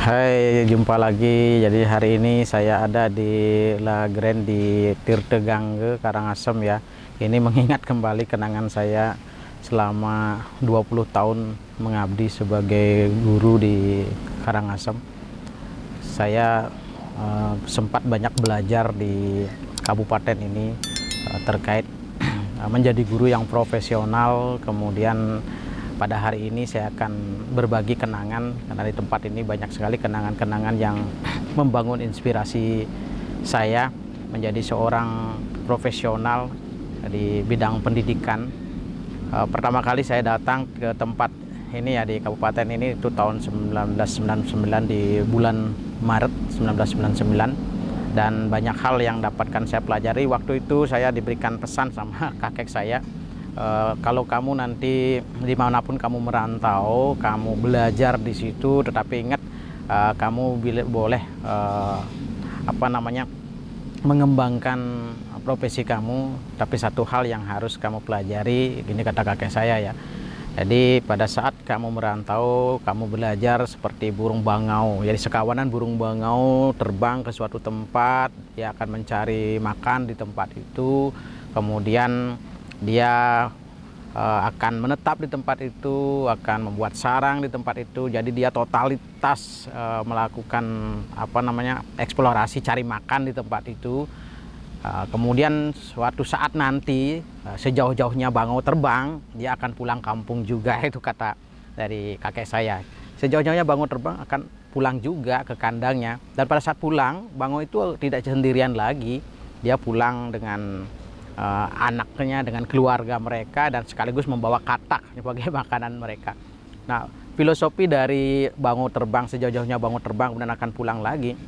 Hai, jumpa lagi. Jadi hari ini saya ada di La Grande di Tirte Gangge, Karangasem ya. Ini mengingat kembali kenangan saya selama 20 tahun mengabdi sebagai guru di Karangasem. Saya sempat banyak belajar di kabupaten ini terkait menjadi guru yang profesional. Kemudian pada hari ini saya akan berbagi kenangan, karena di tempat ini banyak sekali kenangan-kenangan yang membangun inspirasi saya menjadi seorang profesional di bidang pendidikan. Pertama kali saya datang ke tempat ini ya, di kabupaten ini itu tahun 1999 di bulan Maret 1999, dan banyak hal yang dapatkan saya pelajari. Waktu itu saya diberikan pesan sama kakek saya, kalau kamu nanti dimanapun kamu merantau, kamu belajar di situ, tetapi ingat kamu boleh mengembangkan profesi kamu, tapi satu hal yang harus kamu pelajari, ini kata kakek saya ya. Jadi pada saat kamu merantau, kamu belajar seperti burung bangau. Jadi sekawanan burung bangau terbang ke suatu tempat, dia akan mencari makan di tempat itu, kemudian dia akan menetap di tempat itu, akan membuat sarang di tempat itu. Jadi dia totalitas melakukan eksplorasi cari makan di tempat itu. Kemudian suatu saat nanti sejauh-jauhnya bangau terbang, dia akan pulang kampung juga. Itu kata dari kakek saya. Sejauh-jauhnya bangau terbang akan pulang juga ke kandangnya. Dan pada saat pulang, bangau itu tidak sendirian lagi. Dia pulang dengan anaknya, dengan keluarga mereka, dan sekaligus membawa katak sebagai makanan mereka. Nah, filosofi dari bangau terbang, sejauh-jauhnya bangau terbang kemudian akan pulang lagi,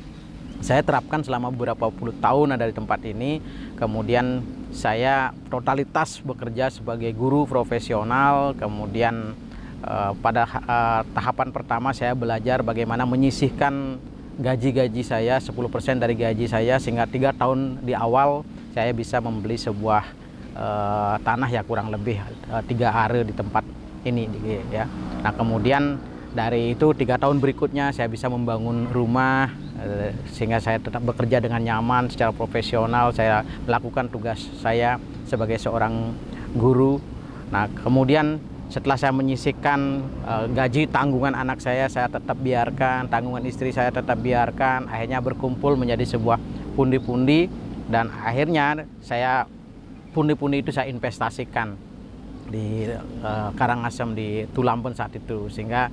saya terapkan selama beberapa puluh tahun ada di tempat ini. Kemudian saya totalitas bekerja sebagai guru profesional. Kemudian pada tahapan pertama saya belajar bagaimana menyisihkan gaji saya, 10% dari gaji saya, sehingga 3 tahun di awal saya bisa membeli sebuah tanah ya, kurang lebih 3 are di tempat ini ya. Nah, kemudian dari itu 3 tahun berikutnya saya bisa membangun rumah, sehingga saya tetap bekerja dengan nyaman secara profesional. Saya melakukan tugas saya sebagai seorang guru. Nah, kemudian setelah saya menyisihkan gaji tanggungan anak saya tetap biarkan, tanggungan istri saya tetap biarkan, akhirnya berkumpul menjadi sebuah pundi-pundi, dan akhirnya pundi-pundi itu saya investasikan di Karangasem, di Tulamben saat itu, sehingga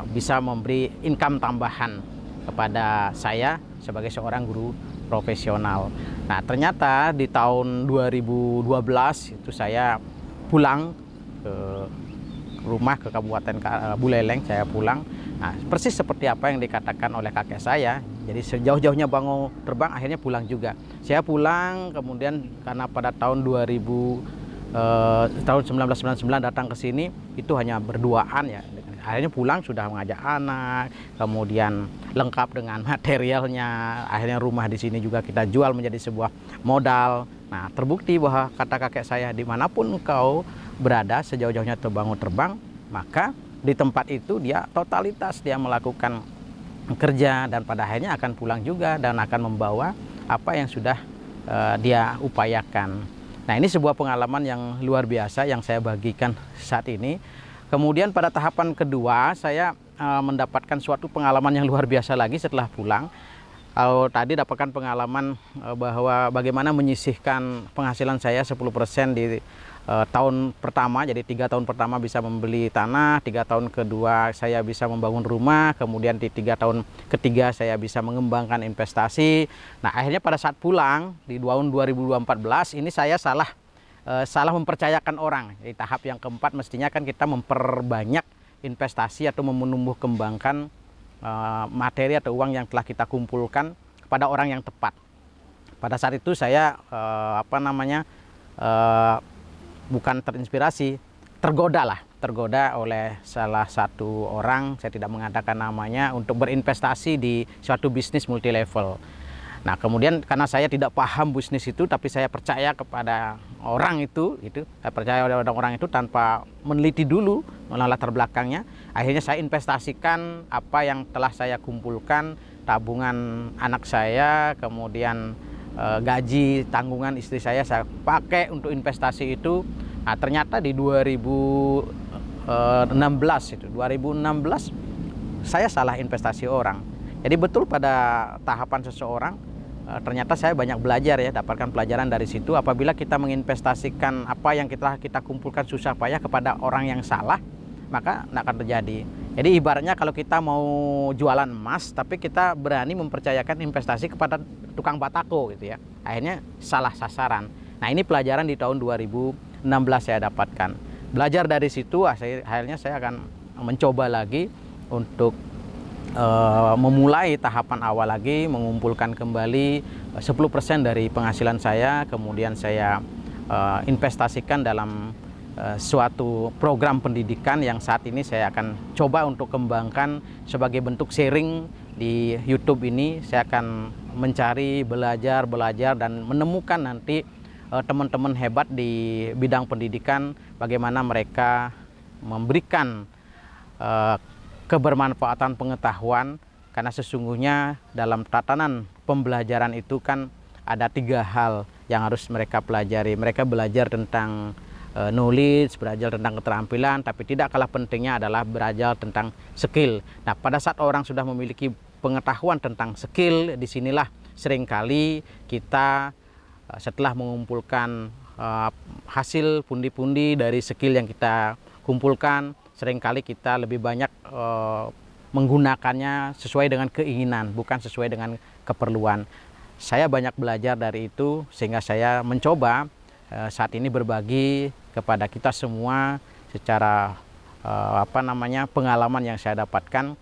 bisa memberi income tambahan kepada saya sebagai seorang guru profesional. Nah, ternyata di tahun 2012 itu saya pulang ke rumah, ke Kabupaten Buleleng saya pulang. Nah, persis seperti apa yang dikatakan oleh kakek saya. Jadi sejauh-jauhnya bangau terbang, akhirnya pulang juga. Saya pulang, kemudian karena pada tahun 1999 datang ke sini itu hanya berduaan ya. Akhirnya pulang sudah mengajak anak, kemudian lengkap dengan materialnya. Akhirnya rumah di sini juga kita jual menjadi sebuah modal. Nah, terbukti bahwa kata kakek saya, dimanapun engkau berada, sejauh-jauhnya bangau terbang, maka di tempat itu dia totalitas dia melakukan kerja, dan pada akhirnya akan pulang juga dan akan membawa apa yang sudah dia upayakan. Nah, ini sebuah pengalaman yang luar biasa yang saya bagikan saat ini. Kemudian pada tahapan kedua saya mendapatkan suatu pengalaman yang luar biasa lagi setelah pulang. Tadi dapatkan pengalaman bahwa bagaimana menyisihkan penghasilan saya 10% di tahun pertama. Jadi 3 tahun pertama bisa membeli tanah, 3 tahun kedua saya bisa membangun rumah, kemudian di 3 tahun ketiga saya bisa mengembangkan investasi. Nah, akhirnya pada saat pulang di tahun 2014 ini saya salah mempercayakan orang. Di tahap yang keempat mestinya kan kita memperbanyak investasi atau menumbuh kembangkan materi atau uang yang telah kita kumpulkan kepada orang yang tepat. Pada saat itu saya bukan terinspirasi, tergoda oleh salah satu orang, saya tidak mengatakan namanya, untuk berinvestasi di suatu bisnis multi level. Nah, kemudian karena saya tidak paham bisnis itu, tapi saya percaya kepada orang itu, saya percaya pada orang itu tanpa meneliti dulu latar belakangnya. Akhirnya saya investasikan apa yang telah saya kumpulkan, tabungan anak saya, kemudian gaji tanggungan istri saya pakai untuk investasi itu. Nah, ternyata di 2016 saya salah investasi orang. Jadi betul pada tahapan seseorang, ternyata saya banyak belajar ya, dapatkan pelajaran dari situ. Apabila kita menginvestasikan apa yang kita kumpulkan susah payah kepada orang yang salah, maka tidak akan terjadi. Jadi ibaratnya kalau kita mau jualan emas, tapi kita berani mempercayakan investasi kepada tukang batako gitu ya, akhirnya salah sasaran. Nah, ini pelajaran di tahun 2016 saya dapatkan. Belajar dari situ, akhirnya saya akan mencoba lagi untuk memulai tahapan awal lagi, mengumpulkan kembali 10% dari penghasilan saya, kemudian saya investasikan dalam suatu program pendidikan yang saat ini saya akan coba untuk kembangkan sebagai bentuk sharing di YouTube ini. Saya akan mencari, belajar dan menemukan nanti teman-teman hebat di bidang pendidikan, bagaimana mereka memberikan kebermanfaatan pengetahuan, karena sesungguhnya dalam tatanan pembelajaran itu kan ada 3 hal yang harus mereka pelajari. Mereka belajar tentang knowledge, belajar tentang keterampilan, tapi tidak kalah pentingnya adalah belajar tentang skill. Nah, pada saat orang sudah memiliki pengetahuan tentang skill, disinilah seringkali kita setelah mengumpulkan hasil pundi-pundi dari skill yang kita kumpulkan, seringkali kita lebih banyak menggunakannya sesuai dengan keinginan, bukan sesuai dengan keperluan. Saya banyak belajar dari itu, sehingga saya mencoba saat ini berbagi kepada kita semua secara pengalaman yang saya dapatkan,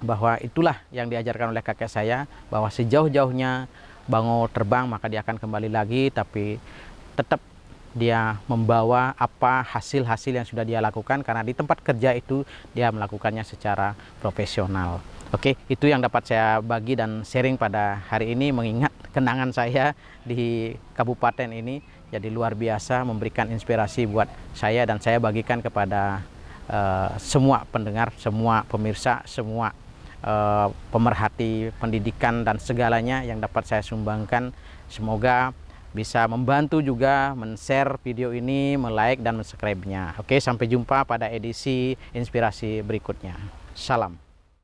bahwa itulah yang diajarkan oleh kakek saya, bahwa sejauh-jauhnya bangau terbang maka dia akan kembali lagi, tapi tetap dia membawa apa hasil-hasil yang sudah dia lakukan, karena di tempat kerja itu dia melakukannya secara profesional. Oke, itu yang dapat saya bagi dan sharing pada hari ini, mengingat kenangan saya di kabupaten ini. Jadi luar biasa, memberikan inspirasi buat saya, dan saya bagikan kepada semua pendengar, semua pemirsa, semua pemerhati pendidikan dan segalanya yang dapat saya sumbangkan. Semoga bisa membantu juga men-share video ini, like dan subscribe-nya. Oke, sampai jumpa pada edisi inspirasi berikutnya. Salam.